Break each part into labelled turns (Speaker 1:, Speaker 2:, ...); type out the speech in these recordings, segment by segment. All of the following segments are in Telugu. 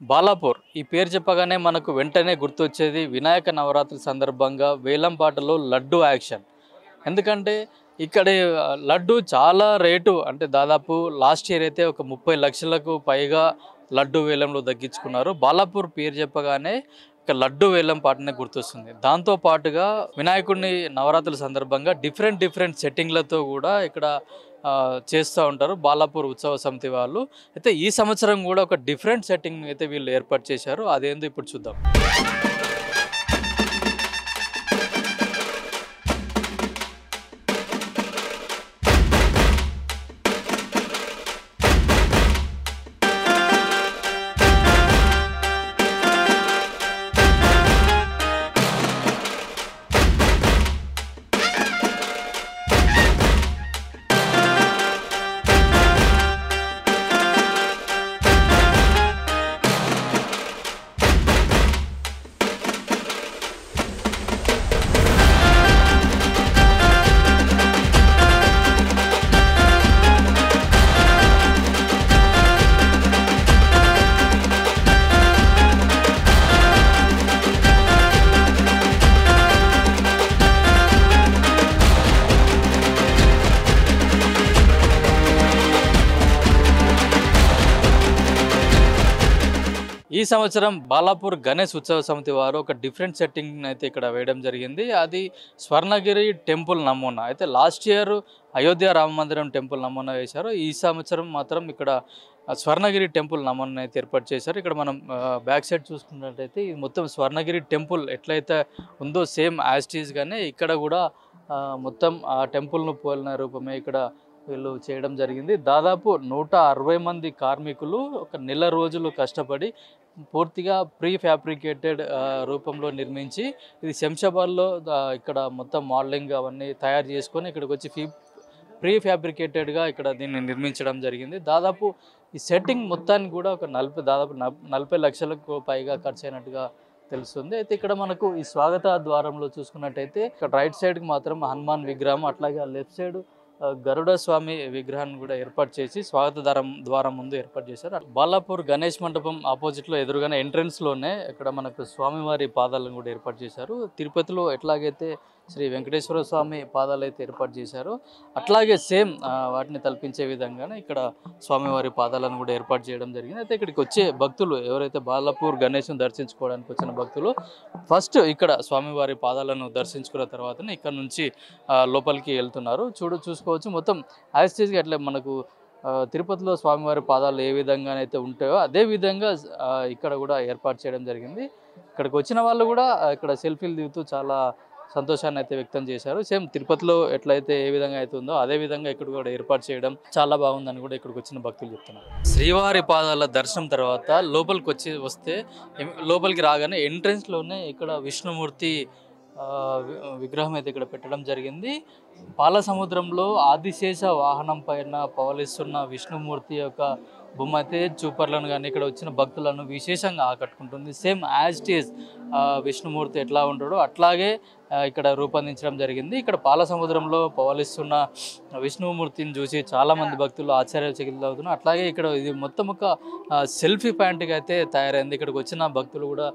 Speaker 1: బాలాపూర్ ఈ పేరు చెప్పగానే మనకు వెంటనే గుర్తొచ్చేది వినాయక నవరాత్రి సందర్భంగా వేలం పాటలో లడ్డు యాక్షన్. ఎందుకంటే ఇక్కడ లడ్డు చాలా రేటు, అంటే దాదాపు లాస్ట్ ఇయర్ అయితే ఒక 30 లక్షలకు పైగా లడ్డు వేలంలో దక్కించుకున్నారు. బాలాపూర్ పేరు చెప్పగానే ఇక లడ్డు వేలం పాటనే గుర్తొస్తుంది. దాంతో పాటుగా వినాయకుడిని నవరాత్రుల సందర్భంగా డిఫరెంట్ సెట్టింగ్లతో కూడా ఇక్కడ చేస్తూ ఉంటారు బాలాపూర్ ఉత్సవ సమితి వాళ్ళు. అయితే ఈ సంవత్సరం కూడా ఒక డిఫరెంట్ సెట్టింగ్ అయితే వీళ్ళు ఏర్పాటు చేశారు. అదేందో ఇప్పుడు చూద్దాం. ఈ సంవత్సరం బాలాపూర్ గణేష్ ఉత్సవ సమితి వారు ఒక డిఫరెంట్ సెట్టింగ్ అయితే ఇక్కడ వేయడం జరిగింది. అది స్వర్ణగిరి టెంపుల్ నమూనా. అయితే లాస్ట్ ఇయర్ అయోధ్య రామ మందిరం టెంపుల్ నమూనా వేశారు. ఈ సంవత్సరం మాత్రం ఇక్కడ స్వర్ణగిరి టెంపుల్ నమూనా అయితే ఏర్పాటు చేశారు. ఇక్కడ మనం బ్యాక్ సైడ్ చూసుకున్నట్టయితే ఇది మొత్తం స్వర్ణగిరి టెంపుల్ ఎట్లయితే ఉందో సేమ్ యాస్టీస్గానే ఇక్కడ కూడా మొత్తం ఆ టెంపుల్ను పోలిన రూపమే ఇక్కడ వీళ్ళు చేయడం జరిగింది. దాదాపు 160 మంది కార్మికులు ఒక నెల రోజులు కష్టపడి పూర్తిగా ప్రీ ఫ్యాబ్రికేటెడ్ రూపంలో నిర్మించి ఇది శంషాబాద్లో ఇక్కడ మొత్తం మోడలింగ్ అవన్నీ తయారు చేసుకొని ఇక్కడికి వచ్చి ప్రీ ఫ్యాబ్రికేటెడ్గా ఇక్కడ దీన్ని నిర్మించడం జరిగింది. దాదాపు ఈ సెట్టింగ్ మొత్తానికి కూడా ఒక దాదాపు 40 లక్షలకు పైగా ఖర్చు అయినట్టుగా తెలుస్తుంది. అయితే ఇక్కడ మనకు ఈ స్వాగత ద్వారంలో చూసుకున్నట్టయితే ఇక్కడ రైట్ సైడ్కి మాత్రం హనుమాన్ విగ్రహం, అట్లాగే లెఫ్ట్ సైడ్ గరుడ స్వామి విగ్రహాన్ని కూడా ఏర్పాటు చేసి స్వాగత ద్వారం ముందు ఏర్పాటు చేశారు. బాలాపూర్ గణేష్ మండపం ఆపోజిట్లో ఎదురుగానే ఎంట్రన్స్లోనే ఇక్కడ మనకు స్వామివారి పాదాలను కూడా ఏర్పాటు చేశారు. తిరుపతిలో ఎట్లాగైతే శ్రీ వెంకటేశ్వర స్వామి పాదాలు అయితే ఏర్పాటు చేశారో అట్లాగే సేమ్ వాటిని తలపించే విధంగానే ఇక్కడ స్వామివారి పాదాలను కూడా ఏర్పాటు చేయడం జరిగింది. అయితే ఇక్కడికి వచ్చే భక్తులు ఎవరైతే బాలాపూర్ గణేష్ను దర్శించుకోవడానికి వచ్చిన భక్తులు ఫస్ట్ ఇక్కడ స్వామివారి పాదాలను దర్శించుకున్న తర్వాతనే ఇక్కడ నుంచి లోపలికి వెళ్తున్నారు. చూసుకోవచ్చు మొత్తం యాస్టీస్గా అట్లా మనకు తిరుపతిలో స్వామివారి పాదాలు ఏ విధంగానైతే ఉంటాయో అదే విధంగా ఇక్కడ కూడా ఏర్పాటు చేయడం జరిగింది. ఇక్కడికి వచ్చిన వాళ్ళు కూడా ఇక్కడ సెల్ఫీలు దిగుతూ చాలా సంతోషాన్ని అయితే వ్యక్తం చేశారు. సేమ్ తిరుపతిలో ఎట్లయితే ఏ విధంగా అయితే ఉందో అదే విధంగా ఇక్కడ కూడా ఏర్పాటు చేయడం చాలా బాగుందని కూడా ఇక్కడికి వచ్చిన భక్తులు చెప్తున్నారు. శ్రీవారి పాదాల దర్శనం తర్వాత లోపలికి రాగానే ఎంట్రన్స్లోనే ఇక్కడ విష్ణుమూర్తి విగ్రహం అయితే ఇక్కడ పెట్టడం జరిగింది. పాల సముద్రంలో ఆదిశేష వాహనం పైన పవలిస్తున్న విష్ణుమూర్తి యొక్క బొమ్మ అయితే చూపర్లను కానీ ఇక్కడ వచ్చిన భక్తులను విశేషంగా ఆకట్టుకుంటుంది. Same as it is Vishnumurthy ఎట్లా ఉంటాడో అట్లాగే ఇక్కడ రూపొందించడం జరిగింది. ఇక్కడ పాల సముద్రంలో పవలిస్తున్న విష్ణుమూర్తిని చూసి చాలామంది భక్తులు ఆశ్చర్యచకితులవుతున్నారు. అట్లాగే ఇక్కడ ఇది మొత్తం ఒక సెల్ఫీ పాయింట్గా అయితే తయారైంది. ఇక్కడికి వచ్చిన భక్తులు కూడా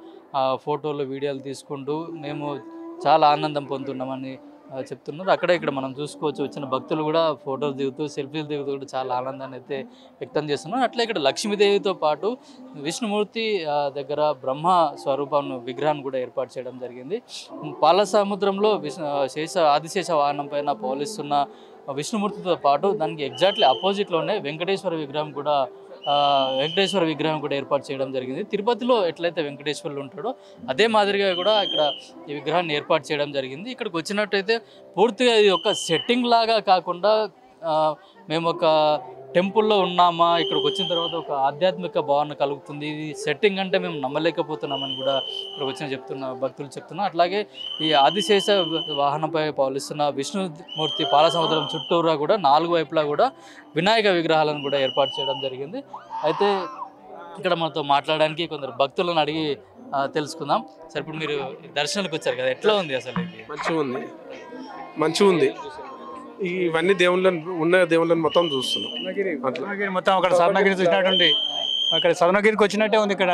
Speaker 1: ఫోటోలు వీడియోలు తీసుకుంటూ మేము చాలా ఆనందం పొందుతున్నామని చెప్తున్నారు. ఇక్కడ మనం చూసుకోవచ్చు వచ్చిన భక్తులు కూడా ఫోటోలు దిగుతూ సెల్ఫీలు దిగుతూ కూడా చాలా ఆనందాన్ని అయితే వ్యక్తం చేస్తున్నారు. అట్లా ఇక్కడ లక్ష్మీదేవితో పాటు విష్ణుమూర్తి దగ్గర బ్రహ్మ స్వరూపం విగ్రహాన్ని కూడా ఏర్పాటు చేయడం జరిగింది. పాల సముద్రంలో ఆదిశేష వాహనం పైన పౌలిస్తున్న విష్ణుమూర్తితో పాటు దానికి ఎగ్జాక్ట్లీ ఆపోజిట్లోనే వెంకటేశ్వర విగ్రహం కూడా ఏర్పాటు చేయడం జరిగింది. తిరుపతిలో ఎట్లయితే వెంకటేశ్వరులు ఉంటాడో అదే మాదిరిగా కూడా ఇక్కడ ఈ విగ్రహాన్ని ఏర్పాటు చేయడం జరిగింది. ఇక్కడికి వచ్చినట్టయితే పూర్తిగా ఇది ఒక సెట్టింగ్ లాగా కాకుండా మేము ఒక టెంపుల్లో ఉన్నామా, ఇక్కడికి వచ్చిన తర్వాత ఒక ఆధ్యాత్మిక భావన కలుగుతుంది. ఇది సెట్టింగ్ అంటే మేము నమ్మలేకపోతున్నామని కూడా ఇక్కడికి వచ్చిన భక్తులు చెప్తున్నారు. అట్లాగే ఈ ఆదిశేష వాహనంపై పౌలిస్తున్న విష్ణుమూర్తి పాల సముద్రం చుట్టూరా కూడా 4 వైపులా కూడా వినాయక విగ్రహాలను కూడా ఏర్పాటు చేయడం జరిగింది. అయితే ఇక్కడ మనతో మాట్లాడడానికి కొందరు భక్తులను అడిగి తెలుసుకుందాం. సార్, ఇప్పుడు మీరు దర్శనానికి వచ్చారు కదా, ఎట్లా ఉంది అసలు?
Speaker 2: మంచిగా ఉంది. ఇవన్నీ దేవుళ్ళని మొత్తం చూస్తున్నాం.
Speaker 3: మొత్తం అక్కడ స్వర్ణగిరి చూసినటువంటి
Speaker 2: అక్కడ స్వర్ణగిరికి వచ్చినట్టే ఉంది ఇక్కడ.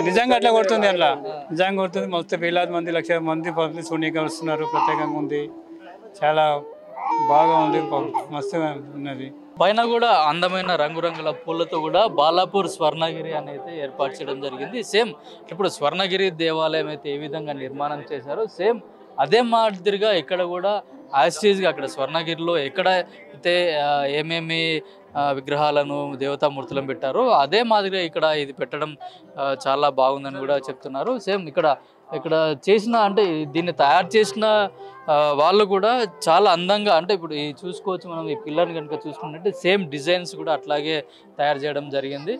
Speaker 2: నిజంగా అట్లా కొడుతుంది, అట్లా నిజంగా కొడుతుంది. మొత్తం వేలాది మంది, లక్షల మంది పబ్లిక్ సోనియాగా వస్తున్నారు. ప్రత్యేకంగా ఉంది, చాలా బాగా ఉంది, మస్తుగా ఉన్నది.
Speaker 1: పైన కూడా అందమైన రంగురంగుల పూలతో కూడా బాలాపూర్ స్వర్ణగిరి అనేది ఏర్పాటు చేయడం జరిగింది. సేమ్ ఇప్పుడు స్వర్ణగిరి దేవాలయం అయితే ఏ విధంగా నిర్మాణం చేశారో సేమ్ అదే మాదిరిగా ఇక్కడ కూడా యాస్టీజ్గా అక్కడ స్వర్ణగిరిలో ఎక్కడ అయితే ఏమేమి విగ్రహాలను దేవతామూర్తులను పెట్టారో అదే మాదిరిగా ఇక్కడ ఇది పెట్టడం చాలా బాగుందని కూడా చెప్తున్నారు. సేమ్ ఇక్కడ చేసిన అంటే దీన్ని తయారు చేసిన వాళ్ళు కూడా చాలా అందంగా, అంటే ఇప్పుడు ఈ చూసుకోవచ్చు మనం ఈ పిల్లర్ని కనుక చూసుకున్నట్టే సేమ్ డిజైన్స్ కూడా అట్లాగే తయారు చేయడం జరిగింది.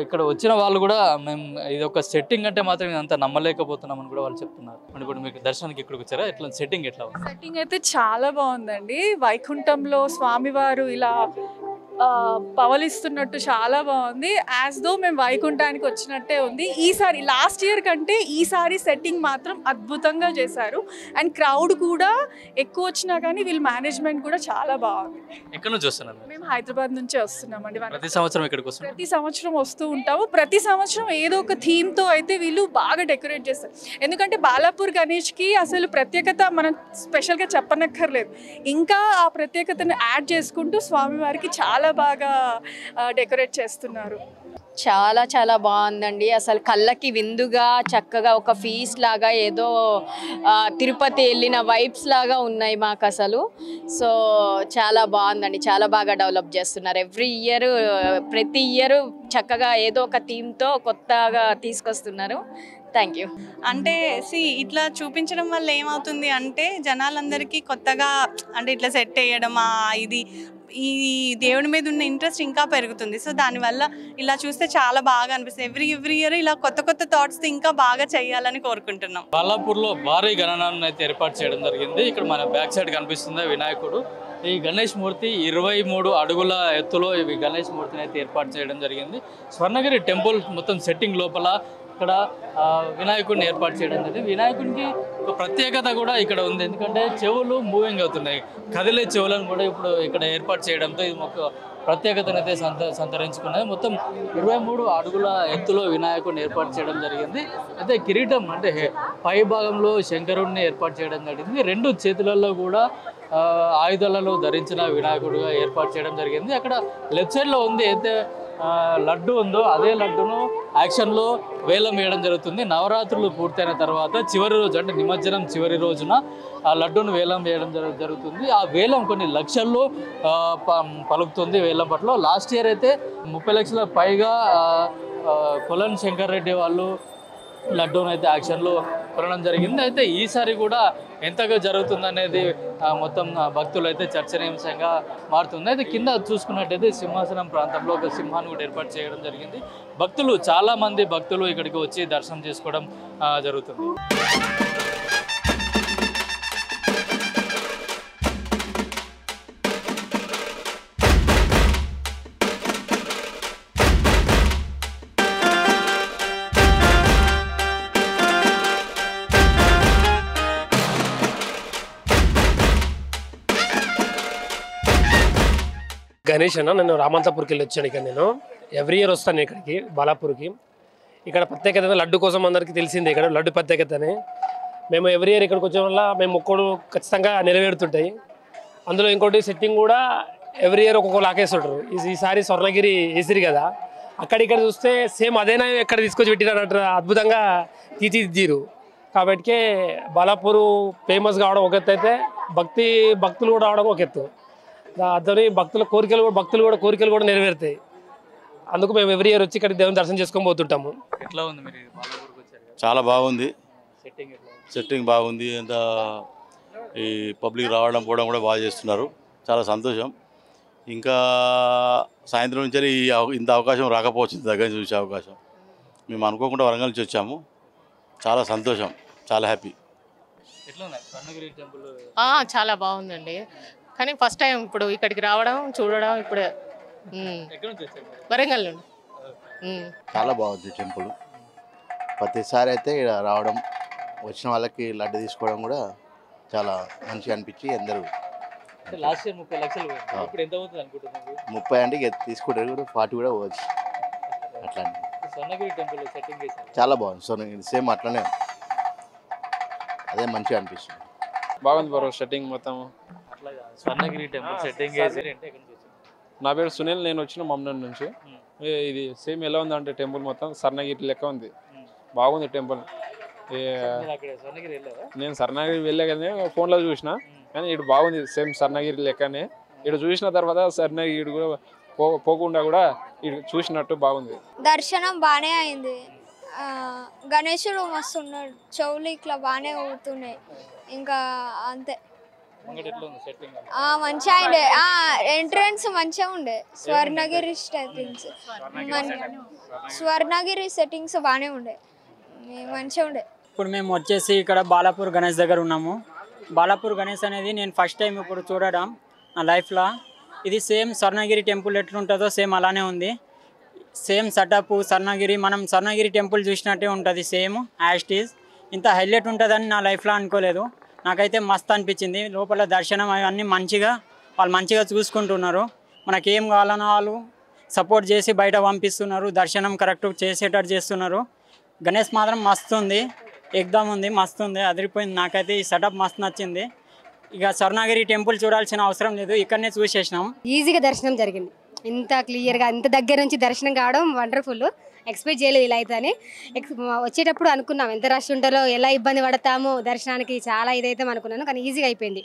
Speaker 1: ఇక్కడ వచ్చిన వాళ్ళు కూడా మేము ఇది ఒక సెట్టింగ్ అంటే మాత్రం ఇదంతా నమ్మలేకపోతున్నామని కూడా వాళ్ళు చెప్తున్నారు. ఇప్పుడు మీకు దర్శనానికి ఇక్కడికి వచ్చారా, ఎట్లా సెట్టింగ్ ఎట్లా ఉంది?
Speaker 3: సెట్టింగ్ అయితే చాలా బాగుందండి. వైకుంఠంలో స్వామివారు ఇలా పవలిస్తున్నట్టు చాలా బాగుంది. యాజ్ దో మేము వైకుంఠానికి వచ్చినట్టే ఉంది. ఈసారి లాస్ట్ ఇయర్ కంటే ఈసారి సెట్టింగ్ మాత్రం అద్భుతంగా చేశారు. అండ్ క్రౌడ్ కూడా ఎక్కువ వచ్చినా కానీ వీళ్ళ మేనేజ్మెంట్ కూడా చాలా బాగుంది.
Speaker 1: ఎక్కడ నుంచి వస్తున్నారు?
Speaker 3: మేము హైదరాబాద్ నుంచే వస్తున్నామండి.
Speaker 1: ప్రతి సంవత్సరం ఇక్కడికి వస్తున్నాం.
Speaker 3: ప్రతి సంవత్సరం వస్తూ ఉంటాము. ప్రతి సంవత్సరం ఏదో ఒక థీమ్తో అయితే వీళ్ళు బాగా డెకరేట్ చేస్తారు. ఎందుకంటే బాలాపూర్ గణేష్కి అసలు ప్రత్యేకత మనం స్పెషల్గా చెప్పనక్కర్లేదు. ఇంకా ఆ ప్రత్యేకతను యాడ్ చేసుకుంటూ స్వామివారికి చాలా బాగా డెకరేట్ చేస్తున్నారు.
Speaker 4: చాలా చాలా బాగుందండి. అసలు కళ్ళకి విందుగా చక్కగా ఒక ఫీస్ట్ లాగా ఏదో తిరుపతి వెళ్ళిన వైబ్స్ లాగా ఉన్నాయి మాకు అసలు. సో చాలా బాగుందండి, చాలా బాగా డెవలప్ చేస్తున్నారు. ప్రతి ఇయర్ చక్కగా ఏదో ఒక థీమ్తో కొత్తగా తీసుకొస్తున్నారు. Thank you.
Speaker 5: అంటే ఇట్లా చూపించడం వల్ల ఏమవుతుంది అంటే జనాలందరికీ కొత్తగా అంటే ఇట్లా సెట్ చేయడం ఇది ఈ దేవుడి మీద ఉన్న ఇంట్రెస్ట్ ఇంకా పెరుగుతుంది. సో దానివల్ల ఇలా చూస్తే చాలా బాగా అనిపిస్తుంది. ఎవ్రీ ఇయర్ ఇలా కొత్త కొత్త థాట్స్ ఇంకా బాగా చేయాలని కోరుకుంటున్నాం.
Speaker 1: బాలాపూర్లో భారీ గణనాన్ని అయితే ఏర్పాటు చేయడం జరిగింది. ఇక్కడ మన బ్యాక్ సైడ్ కనిపిస్తుంది వినాయకుడు. ఈ గణేష్ మూర్తి 23 అడుగుల ఎత్తులో ఈ గణేష్ మూర్తిని అయితే ఏర్పాటు చేయడం జరిగింది. స్వర్ణగిరి టెంపుల్ మొత్తం సెట్టింగ్ లోపల ఇక్కడ వినాయకుడిని ఏర్పాటు చేయడం జరిగింది. వినాయకుడికి ఒక ప్రత్యేకత కూడా ఇక్కడ ఉంది. ఎందుకంటే చెవులు మూవింగ్ అవుతున్నాయి, కదిలే చెవులను కూడా ఇప్పుడు ఇక్కడ ఏర్పాటు చేయడంతో ఇది ఒక ప్రత్యేకతను అయితే సంతరించుకున్నది. మొత్తం 23 అడుగుల ఎత్తులో వినాయకుడిని ఏర్పాటు చేయడం జరిగింది. అయితే కిరీటం అంటే పై భాగంలో శంకరుడిని ఏర్పాటు చేయడం జరిగింది. 2 చేతులలో కూడా ఆయుధాలలో ధరించిన వినాయకుడిగా ఏర్పాటు చేయడం జరిగింది. అక్కడ లెఫ్ట్ సైడ్లో ఉంది అయితే లడ్డు ఉందో అదే లడ్డును యాక్షన్లో వేలం వేయడం జరుగుతుంది. నవరాత్రులు పూర్తయిన తర్వాత చివరి రోజు అంటే నిమజ్జనం చివరి రోజున ఆ లడ్డును వేలం వేయడం జరుగుతుంది. ఆ వేలం కొన్ని లక్షల్లో పలుకుతుంది వేలం పట్ల. లాస్ట్ ఇయర్ అయితే 30 లక్షల పైగా కొలన్ శంకర్ రెడ్డి వాళ్ళు లడ్డూను అయితే యాక్షన్లో కొనడం జరిగింది. అయితే ఈసారి కూడా ఎంతగా జరుగుతుందనేది మొత్తం భక్తులు అయితే చర్చనీయాంశంగా మారుతుంది. అయితే కింద చూసుకున్నట్టయితే సింహాసనం ప్రాంతంలో ఒక సింహాన్ని కూడా ఏర్పాటు చేయడం జరిగింది. చాలామంది భక్తులు ఇక్కడికి వచ్చి దర్శనం చేసుకోవడం జరుగుతుంది.
Speaker 6: గణేష్ అన్న, నేను రామంతపూర్కి వెళ్ళి వచ్చాను. ఇక్కడ నేను ఎవ్రీ ఇయర్ వస్తాను ఇక్కడికి బాలాపూర్కి. ఇక్కడ ప్రత్యేకత లడ్డు కోసం అందరికీ తెలిసిందే, ఇక్కడ లడ్డు ప్రత్యేకతనే. మేము ఎవ్రీ ఇయర్ ఇక్కడికి వచ్చే వల్ల మేము మొక్కలు ఖచ్చితంగా నెరవేరుతుంటాయి. అందులో ఇంకోటి సెట్టింగ్ కూడా ఎవ్రీ ఇయర్ ఒక్కొక్క లాకేస్తుంటారు. ఈసారి స్వర్ణగిరి వేసిరు కదా, అక్కడిక్కడ చూస్తే సేమ్ అదేనా ఎక్కడ తీసుకొచ్చి పెట్టినట్టు అద్భుతంగా తీర్చిదిద్దిరు. కాబట్టి బాలాపూర్ ఫేమస్ కావడం ఒక ఎత్తు అయితే భక్తులు కూడా రావడం ఒక ఎత్తు. దాని భక్తుల కోరికలు కూడా నెరవేరుతాయి. అందుకు మేము ఎవ్రీ ఇయర్ వచ్చి ఇక్కడ దేవుని దర్శనం చేసుకొని పోతుంటాము.
Speaker 1: ఎట్లా ఉంది మీరు బాలాపూర్కి వచ్చారు?
Speaker 7: చాలా బాగుంది,
Speaker 1: సెట్టింగ్
Speaker 7: సెట్టింగ్ బాగుంది. ఎంత ఈ పబ్లిక్ రావడం పోవడం కూడా బాగా చేస్తున్నారు, చాలా సంతోషం. ఇంకా సాయంత్రం నుంచి ఇంత అవకాశం రాకపోవచ్చు, దగ్గర చూసే అవకాశం. మేము అనుకోకుండా వరంగల్ నుంచి వచ్చాము, చాలా సంతోషం, చాలా హ్యాపీ.
Speaker 1: ఎట్లా ఉంది స్వర్ణగిరి టెంపుల్?
Speaker 8: చాలా బాగుందండి. కానీ ఫస్ట్ టైం ఇప్పుడు ఇక్కడికి రావడం చూడడం. ఇప్పుడు వరంగల్ నుండి
Speaker 9: చాలా బాగుంది టెంపుల్. ప్రతిసారి అయితే ఇక్కడ రావడం, వచ్చిన వాళ్ళకి లడ్డు తీసుకోవడం కూడా చాలా మంచిగా అనిపించి అందరూ
Speaker 1: లాస్ట్ ఇయర్ 30 లక్షలు పోయింది. ఇప్పుడు ఎంత అవుతుంది అనుకుంటున్నావు?
Speaker 9: 30 అంటే ఇక తీసుకుంటారు కూడా 40 కూడా పోవచ్చు అట్లా.
Speaker 1: స్వర్ణగిరి టెంపుల్ సెట్టింగ్ చేశారు,
Speaker 9: చాలా బాగుంది. సో సేమ్ అట్లనే అదే మంచిగా అనిపిస్తుంది.
Speaker 10: బాగుంది బ్రో సెట్టింగ్ మొత్తం.
Speaker 1: అట్లా స్వర్ణగిరి టెంపుల్ సెట్టింగ్ చేసి అంటే ఎక్కడి నుంచి వచ్చారు?
Speaker 10: నా పేరు సునీల్, నేను వచ్చిన మమ్మనూరు నుంచి. ఇది సేమ్ ఎలా ఉంది అంటే టెంపుల్ మొత్తం స్వర్ణగిరి లెక్క ఉంది, బాగుంది టెంపుల్. నేను స్వర్ణగిరి వెళ్ళే కదా ఫోన్లో చూసిన, కానీ ఇటు బాగుంది సేమ్ స్వర్ణగిరి లెక్కనే. ఇటు చూసిన తర్వాత స్వర్ణగిరి కూడా పోకుండా కూడా ఇటు చూసినట్టు బాగుంది.
Speaker 11: దర్శనం బాగానే అయింది. గణేశుడు మస్తు ఉన్నాడు, చెవులు ఇట్లా బాగానే ఊగుతున్నాయి. ఇంకా అంతే మంచిగా ఉండే, ఎంట్రన్స్ మంచిగా ఉండే. స్వర్ణగిరి సెట్టింగ్స్ బాగానే ఉండే, మంచిగా ఉండే.
Speaker 12: ఇప్పుడు మేము వచ్చేసి ఇక్కడ బాలాపూర్ గణేష్ దగ్గర ఉన్నాము. బాలాపూర్ గణేష్ అనేది నేను ఫస్ట్ టైం ఇప్పుడు చూడడం నా లైఫ్లో. ఇది సేమ్ స్వర్ణగిరి టెంపుల్ ఎట్లుంటుందో సేమ్ అలానే ఉంది. సేమ్ సెటప్ స్వర్ణగిరి, మనం స్వర్ణగిరి టెంపుల్ చూసినట్టే ఉంటుంది సేమ్ యాస్టీస్. ఇంత హైలైట్ ఉంటుందని నా లైఫ్లో అనుకోలేదు. నాకైతే మస్తు అనిపించింది. లోపల దర్శనం అవన్నీ వాళ్ళు మంచిగా చూసుకుంటున్నారు. మనకేం కావాలన్నా వాళ్ళు సపోర్ట్ చేసి బయట పంపిస్తున్నారు. దర్శనం కరెక్ట్ చేసేటట్టు చేస్తున్నారు. గణేష్ మాత్రం మస్తు ఉంది, ఎగ్దాం ఉంది, మస్తు ఉంది, అదిరిపోయింది. నాకైతే ఈ సెటప్ మస్తు నచ్చింది. ఇక స్వర్ణగిరి టెంపుల్ చూడాల్సిన అవసరం లేదు, ఇక్కడనే చూసేసినాం.
Speaker 13: ఈజీగా దర్శనం జరిగింది. ఇంత క్లియర్గా ఇంత దగ్గర నుంచి దర్శనం కావడం వండర్ఫుల్. ఎక్స్పెక్ట్ చేయలేదు ఇలా అయితే అని. వచ్చేటప్పుడు అనుకున్నాం ఎంత రష్ ఉంటారో, ఎలా ఇబ్బంది పడతామో దర్శనానికి, చాలా ఇదైతే అనుకున్నాను. కానీ ఈజీగా అయిపోయింది.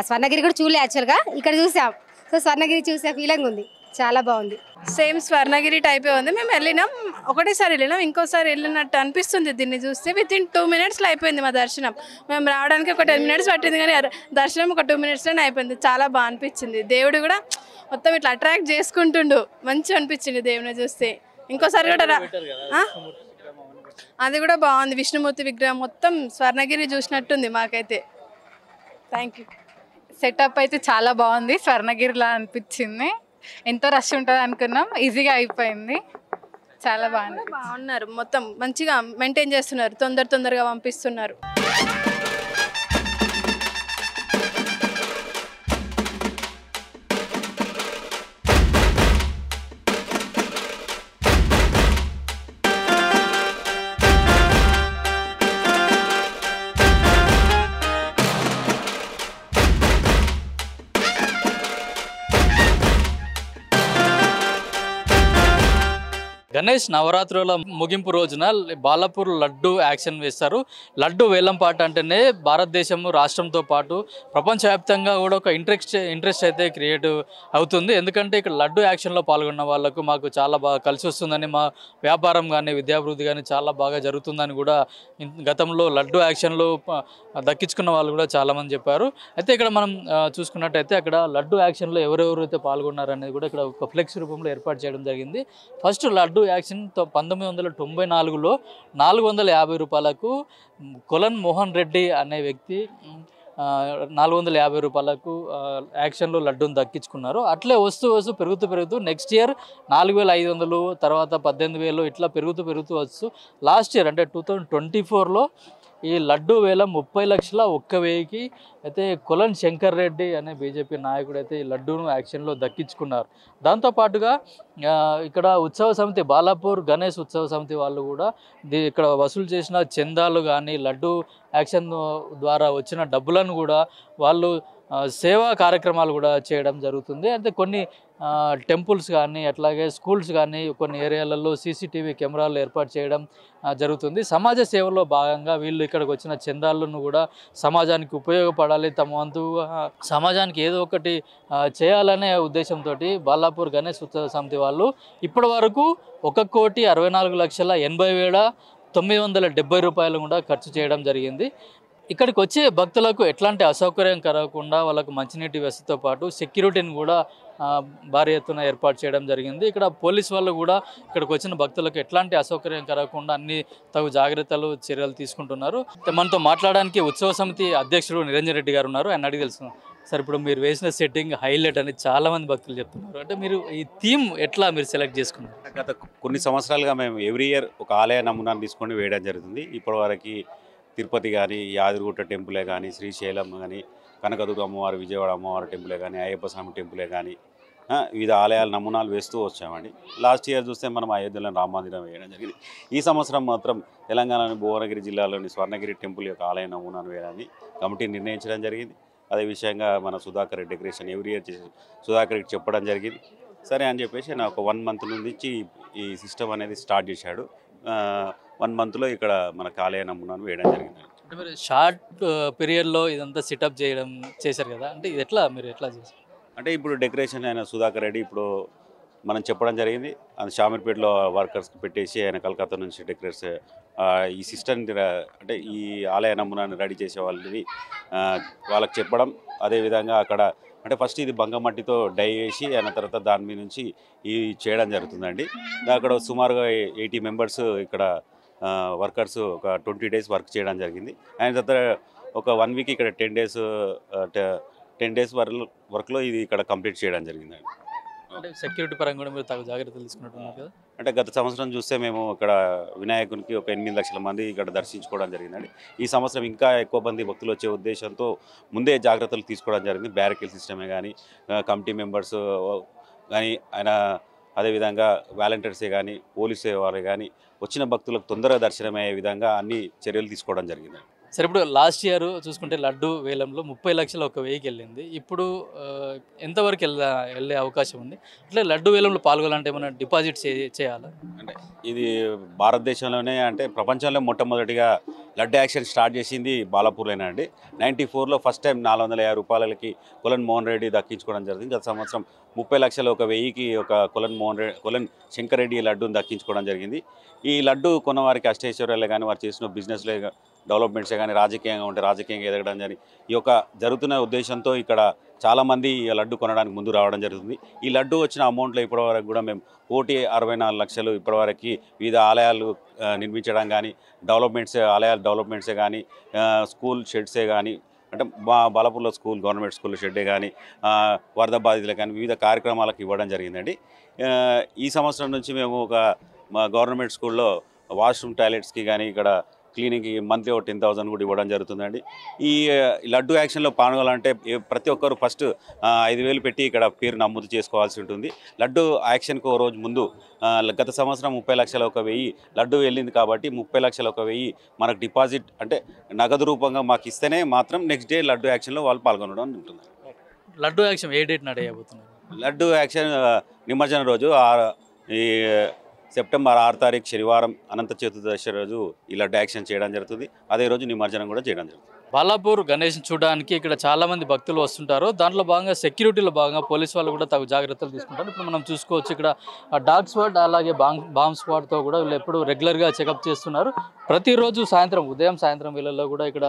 Speaker 13: స్వర్ణగిరి కూడా చూడలే యాక్చువల్గా, ఇక్కడ చూసాం. సో స్వర్ణగిరి చూసే ఫీలింగ్ ఉంది, చాలా బాగుంది.
Speaker 3: సేమ్ స్వర్ణగిరి టైపే ఉంది. మేము వెళ్ళినాం, ఒకటేసారి వెళ్ళినాం, ఇంకోసారి వెళ్ళినట్టు అనిపిస్తుంది. దీన్ని చూస్తే వితిన్ 2 minutesలో అయిపోయింది మా దర్శనం. మేము రావడానికి ఒక 10 minutes పట్టింది, కానీ దర్శనం ఒక 2 minutesలోనే అయిపోయింది. చాలా బాగా అనిపించింది. దేవుడు కూడా మొత్తం ఇట్లా అట్రాక్ట్ చేసుకుంటుండు, మంచిగా అనిపించింది దేవుని చూస్తే. ఇంకోసారి కూడా అది కూడా బాగుంది. విష్ణుమూర్తి విగ్రహం మొత్తం స్వర్ణగిరి చూసినట్టుంది మాకైతే. Thank you.
Speaker 14: సెటప్ అయితే చాలా బాగుంది, స్వర్ణగిరిలా అనిపించింది. ఎంతో రష్ ఉంటుంది అనుకున్నాం, ఈజీగా అయిపోయింది. చాలా
Speaker 3: బాగున్నారు, మొత్తం మంచిగా మెయింటైన్ చేస్తున్నారు, తొందరగా పంపిస్తున్నారు.
Speaker 1: గణేష్ నవరాత్రుల ముగింపు రోజున బాలాపూర్ లడ్డు యాక్షన్ వేస్తారు. లడ్డు వేలం పాట అంటేనే భారతదేశం రాష్ట్రంతో పాటు ప్రపంచవ్యాప్తంగా కూడా ఒక ఇంట్రెస్ట్ అయితే క్రియేట్ అవుతుంది. ఎందుకంటే ఇక్కడ లడ్డు యాక్షన్లో పాల్గొన్న వాళ్ళకు మాకు చాలా బాగా కలిసి వస్తుందని, మా వ్యాపారం కానీ విద్యాభివృద్ధి కానీ చాలా బాగా జరుగుతుందని కూడా గతంలో లడ్డు యాక్షన్లో దక్కించుకున్న వాళ్ళు కూడా చాలామంది చెప్పారు. అయితే ఇక్కడ మనం చూసుకున్నట్టయితే అక్కడ లడ్డు యాక్షన్లో ఎవరెవరైతే పాల్గొన్నారనేది కూడా ఇక్కడ ఒక ఫ్లెక్స్ రూపంలో ఏర్పాటు చేయడం జరిగింది. ఫస్ట్ లడ్డు యాక్షన్ 1994లో 450 రూపాయలకు కొలన్ మోహన్ రెడ్డి అనే వ్యక్తి 450 రూపాయలకు యాక్షన్లో లడ్డూని దక్కించుకున్నారు. అట్లే వస్తూ పెరుగుతూ నెక్స్ట్ ఇయర్ 4500, తర్వాత 18,000 ఇట్లా పెరుగుతూ వస్తూ లాస్ట్ ఇయర్ అంటే 2024లో ఈ లడ్డు వేలం 30,01,000కి అయితే కొలన్ శంకర్ రెడ్డి అనే బీజేపీ నాయకుడు అయితే ఈ లడ్డూను యాక్షన్లో దక్కించుకున్నారు. దాంతోపాటుగా ఇక్కడ ఉత్సవ సమితి బాలాపూర్ గణేష్ ఉత్సవ సమితి వాళ్ళు కూడా ఇక్కడ వసూలు చేసిన చందాలు కానీ లడ్డు యాక్షన్ ద్వారా వచ్చిన డబ్బులను కూడా వాళ్ళు సేవా కార్యక్రమాలు కూడా చేయడం జరుగుతుంది. అంటే కొన్ని టెంపుల్స్ కానీ అట్లాగే స్కూల్స్ కానీ కొన్ని ఏరియాలలో సీసీటీవీ కెమెరాలు ఏర్పాటు చేయడం జరుగుతుంది. సమాజ సేవలో భాగంగా వీళ్ళు ఇక్కడికి వచ్చిన చందాలను కూడా సమాజానికి ఉపయోగపడాలి, తమ వంతు సమాజానికి ఏదో ఒకటి చేయాలనే ఉద్దేశంతో బాలాపూర్ గణేష్ ఉత్సవ సమితి వాళ్ళు ఇప్పటి వరకు 1,64,80,970 రూపాయలు కూడా ఖర్చు చేయడం జరిగింది. ఇక్కడికి వచ్చే భక్తులకు ఎట్లాంటి అసౌకర్యం కలగకుండా వాళ్ళకు మంచినీటి వ్యవస్థతో పాటు సెక్యూరిటీని కూడా భారీ ఎత్తున ఏర్పాటు చేయడం జరిగింది. ఇక్కడ పోలీస్ వాళ్ళు కూడా ఇక్కడికి వచ్చిన భక్తులకు ఎట్లాంటి అసౌకర్యం కలగకుండా అన్ని తగు జాగ్రత్తలు చర్యలు తీసుకుంటున్నారు. మనతో మాట్లాడడానికి ఉత్సవ సమితి అధ్యక్షుడు నిరంజన్ రెడ్డి గారు ఉన్నారు. ఆయన అడిగి తెలుసుకున్నాం. సార్, ఇప్పుడు మీరు వేసిన సెట్టింగ్ హైలైట్ అని చాలామంది భక్తులు చెప్తున్నారు. అంటే మీరు ఈ థీమ్ ఎట్లా మీరు సెలెక్ట్ చేసుకున్నారు?
Speaker 15: గత కొన్ని సంవత్సరాలుగా మేము ఎవ్రీ ఇయర్ ఒక ఆలయ నమూనాను తీసుకొని వేయడం జరుగుతుంది. ఇప్పటివరకు తిరుపతి కానీ, యాదగిరిగుట్ట టెంపులే కానీ, శ్రీశైలం కానీ, కనకదుర్గ అమ్మవారు, విజయవాడ అమ్మవారి టెంపులే కానీ, అయ్యప్ప స్వామి టెంపులే కానీ వివిధ ఆలయాల నమూనాలు వేస్తూ వచ్చామండి. లాస్ట్ ఇయర్ చూస్తే మనం అయోధ్యలో రామ మందిరం వేయడం జరిగింది. ఈ సంవత్సరం మాత్రం తెలంగాణలోని భువనగిరి జిల్లాలోని స్వర్ణగిరి టెంపుల్ యొక్క ఆలయ నమూనాను వేయాలని కమిటీ నిర్ణయించడం జరిగింది. అదే విషయంగా మన Sudhakar Reddy decoration every year చేసి సుధాకర్ రెడ్డి చెప్పడం జరిగింది. సరే అని చెప్పేసి నాకు 1 month నుంచి ఈ సిస్టమ్ అనేది స్టార్ట్ చేశాడు. 1 monthలో ఇక్కడ మన ఆలయ నమూనాను వేయడం జరిగింది.
Speaker 1: అంటే మీరు షార్ట్ పీరియడ్లో ఇదంతా సెటప్ చేశారు కదా, అంటే ఇది మీరు ఎట్లా చేశారు?
Speaker 15: అంటే ఇప్పుడు డెకరేషన్ ఆయన సుధాకర్ రెడ్డి ఇప్పుడు మనం చెప్పడం జరిగింది. అది షామీర్పేటలో వర్కర్స్కి పెట్టేసి ఆయన కలకత్తా నుంచి డెకరేట్స్ ఈ సిస్టమ్ అంటే ఈ ఆలయ నమూనాన్ని రెడీ చేసే వాళ్ళకి చెప్పడం. అదేవిధంగా అక్కడ అంటే ఫస్ట్ ఇది బంగమట్టితో డై వేసి ఆయన తర్వాత దాని మీద నుంచి ఈ చేయడం జరుగుతుందండి. అక్కడ సుమారుగా 80 members ఇక్కడ వర్కర్స్ ఒక 20 days వర్క్ చేయడం జరిగింది. ఆయన తర్వాత ఒక 1 week ఇక్కడ 10 days వర్క్లో ఇది ఇక్కడ కంప్లీట్ చేయడం జరిగిందండి.
Speaker 1: అంటే సెక్యూరిటీ పరంగా కూడా మీరు తగు జాగ్రత్తలు తీసుకున్నట్టున్నారు కదా?
Speaker 15: అంటే గత సంవత్సరం చూస్తే మేము ఇక్కడ వినాయకునికి ఒక 8 లక్షల మంది ఇక్కడ దర్శించుకోవడం జరిగిందండి. ఈ సంవత్సరం ఇంకా ఎక్కువ మంది భక్తులు వచ్చే ఉద్దేశంతో ముందే జాగ్రత్తలు తీసుకోవడం జరిగింది. బ్యారికేడ్ సిస్టమే కానీ, కమిటీ మెంబర్స్ కానీ, ఆయన అదేవిధంగా వాలంటీర్సే కానీ, పోలీసు వారే కానీ వచ్చిన భక్తులకు తొందరగా దర్శనమయ్యే విధంగా అన్ని చర్యలు తీసుకోవడం జరిగింది.
Speaker 1: సరే, ఇప్పుడు లాస్ట్ ఇయర్ చూసుకుంటే లడ్డు వేలంలో 30 లక్షలు ఒక వెయ్యికి వెళ్ళింది. ఇప్పుడు ఎంతవరకు వెళ్ళే అవకాశం ఉంది? అట్లా లడ్డు వేలంలో పాల్గొనాలంటే ఏమైనా డిపాజిట్ చేయాలా?
Speaker 15: అంటే ఇది భారతదేశంలోనే అంటే ప్రపంచంలో మొట్టమొదటిగా లడ్డు యాక్షన్ స్టార్ట్ చేసింది బాలాపూర్లోనే అండి. 94లో ఫస్ట్ టైం 450 రూపాయలకి కొలన్ మోహన్ రెడ్డి దక్కించుకోవడం జరిగింది. గత సంవత్సరం 30 లక్షలు ఒక వెయ్యికి ఒక కొలన్ శంకర్ రెడ్డి లడ్డూని దక్కించుకోవడం జరిగింది. ఈ లడ్డు కొన్నవారికి అష్టైశ్వర్యాలే కానీ, వారు చేసిన బిజినెస్లే డెవలప్మెంట్సే కానీ, రాజకీయంగా ఉంటే రాజకీయంగా ఎదగడం కానీ ఈ యొక్క జరుగుతున్న ఉద్దేశంతో ఇక్కడ చాలామంది ఈ లడ్డు కొనడానికి ముందు రావడం జరుగుతుంది. ఈ లడ్డు వచ్చిన అమౌంట్లో ఇప్పటివరకు కూడా మేము 1,64 లక్షలు ఇప్పటివరకు వివిధ ఆలయాలు నిర్మించడం కానీ, ఆలయాల డెవలప్మెంట్సే కానీ, స్కూల్ షెడ్సే కానీ, అంటే బాలాపూర్లో గవర్నమెంట్ స్కూల్ షెడ్డే కానీ, వరద బాధితులకు కానీ వివిధ కార్యక్రమాలకు ఇవ్వడం జరిగిందండి. ఈ సంవత్సరం నుంచి మేము మా గవర్నమెంట్ స్కూల్లో వాష్రూమ్ టాయిలెట్స్కి కానీ, ఇక్కడ క్లీనింగ్కి మంత్లీ 10,000 కూడా ఇవ్వడం జరుగుతుందండి. ఈ లడ్డు యాక్షన్లో పాల్గొనాలంటే ప్రతి ఒక్కరు ఫస్ట్ 5,000 పెట్టి ఇక్కడ పేరు నమోదు చేసుకోవాల్సి ఉంటుంది. లడ్డు యాక్షన్కి ఓ రోజు ముందు గత సంవత్సరం 30 లక్షల ఒక వెయ్యి లడ్డు వెళ్ళింది కాబట్టి 30 లక్షల ఒక వెయ్యి మనకు డిపాజిట్ అంటే నగదు రూపంగా మాకు ఇస్తేనే మాత్రం నెక్స్ట్ డే లడ్డు యాక్షన్లో వాళ్ళు పాల్గొనడం ఉంటుంది.
Speaker 1: లడ్డు యాక్షన్ ఏ డేట్ నడయబోతున్నారు?
Speaker 15: లడ్డు యాక్షన్ నిమజ్జనం రోజు ఈ సెప్టెంబర్ 6 తారీఖు శనివారం అనంత చతుర్దశి రోజు ఈ లడ్డు యాక్షన్ చేయడం జరుగుతుంది. అదే రోజు నిమజ్జనం కూడా చేయడం జరుగుతుంది.
Speaker 1: బాలాపూర్ గణేష్ చూడడానికి ఇక్కడ చాలా మంది భక్తులు వస్తుంటారు. దాంట్లో భాగంగా సెక్యూరిటీలో భాగంగా పోలీస్ వాళ్ళు కూడా తగు జాగ్రత్తలు తీసుకుంటారు. ఇప్పుడు మనం చూసుకోవచ్చు ఇక్కడ డాగ్ స్క్వాడ్ అలాగే బాంబ్ స్క్వాడ్తో కూడా వీళ్ళు ఎప్పుడు రెగ్యులర్గా చెకప్ చేస్తున్నారు. ప్రతిరోజు ఉదయం సాయంత్రం వేళల్లో కూడా ఇక్కడ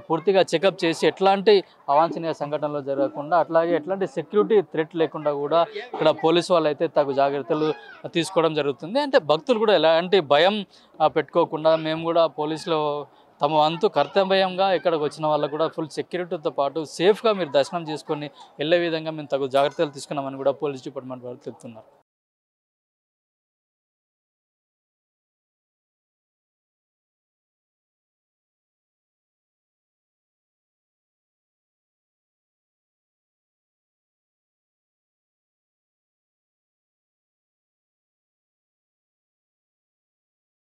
Speaker 1: పూర్తిగా చెకప్ చేసి ఎట్లాంటి అవాంఛనీయ సంఘటనలు జరగకుండా అట్లాగే ఎట్లాంటి సెక్యూరిటీ థ్రెట్ లేకుండా కూడా ఇక్కడ పోలీసు వాళ్ళు అయితే తగు జాగ్రత్తలు తీసుకోవడం జరుగుతుంది. అంటే భక్తులు కూడా ఎలాంటి భయం పెట్టుకోకుండా మేము కూడా పోలీసులో తమ వంతు కర్తవ్యంగా ఇక్కడికి వచ్చిన వాళ్ళకు కూడా ఫుల్ సెక్యూరిటీతో పాటు సేఫ్గా మీరు దర్శనం చేసుకొని వెళ్ళే విధంగా మేము తగు జాగ్రత్తలు తీసుకున్నామని కూడా పోలీస్ డిపార్ట్మెంట్ వాళ్ళు చెప్తున్నారు.